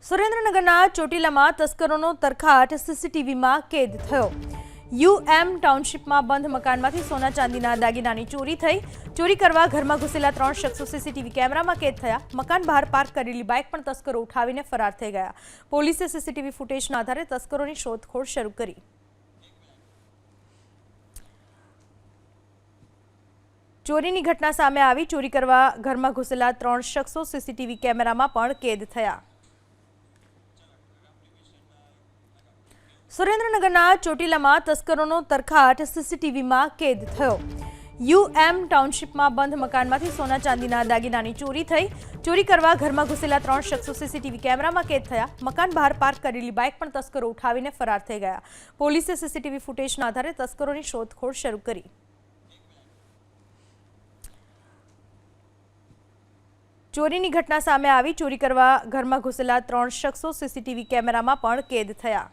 સુરેન્દ્રનગરના ચોટીલામાં તસ્કરોનો તરખાટ સીસીટીવીમાં કેદ થયો। યુએમ ટાઉનશીપમાં બંધ મકાનમાંથી સોના ચાંદીના દાગીનાની ચોરી થઈ। ચોરી કરવા ઘરમાં ઘૂસેલા 3 શખ્સો સીસીટીવી કેમેરામાં કેદ થયા। મકાન બહાર પાર્ક કરેલી બાઇક પણ તસ્કરો ઉઠાવીને ફરાર થઈ ગયા। પોલીસે સીસીટીવી ફૂટેજના આધારે તસ્કરોની શોધખોળ શરૂ કરી। ચોરીની ઘટના સામે આવી। ચોરી કરવા ઘરમાં ઘૂસેલા 3 શખ્સો સીસીટીવી કેમેરામાં પણ કેદ થયા। સુરેન્દ્રનગરના ચોટીલામાં તસ્કરોનો તરખાટ સીસીટીવીમાં કેદ થયો। યુએમ ટાઉનશીપમાં બંધ મકાનમાંથી સોના ચાંદીના દાગીનાની ચોરી થઈ। ચોરી કરવા ઘરમાં ઘૂસેલા 3 શખ્સો સીસીટીવી કેમેરામાં કેદ થયા। મકાન બહાર પાર્ક કરેલી બાઇક પણ તસ્કરો ઉઠાવીને ફરાર થઈ ગયા। પોલીસે સીસીટીવી ફૂટેજના આધારે તસ્કરોની શોધખોળ શરૂ કરી। ચોરીની ઘટના સામે આવી। ચોરી કરવા ઘરમાં ઘૂસેલા 3 શખ્સો સીસીટીવી કેમેરામાં પણ કેદ થયા।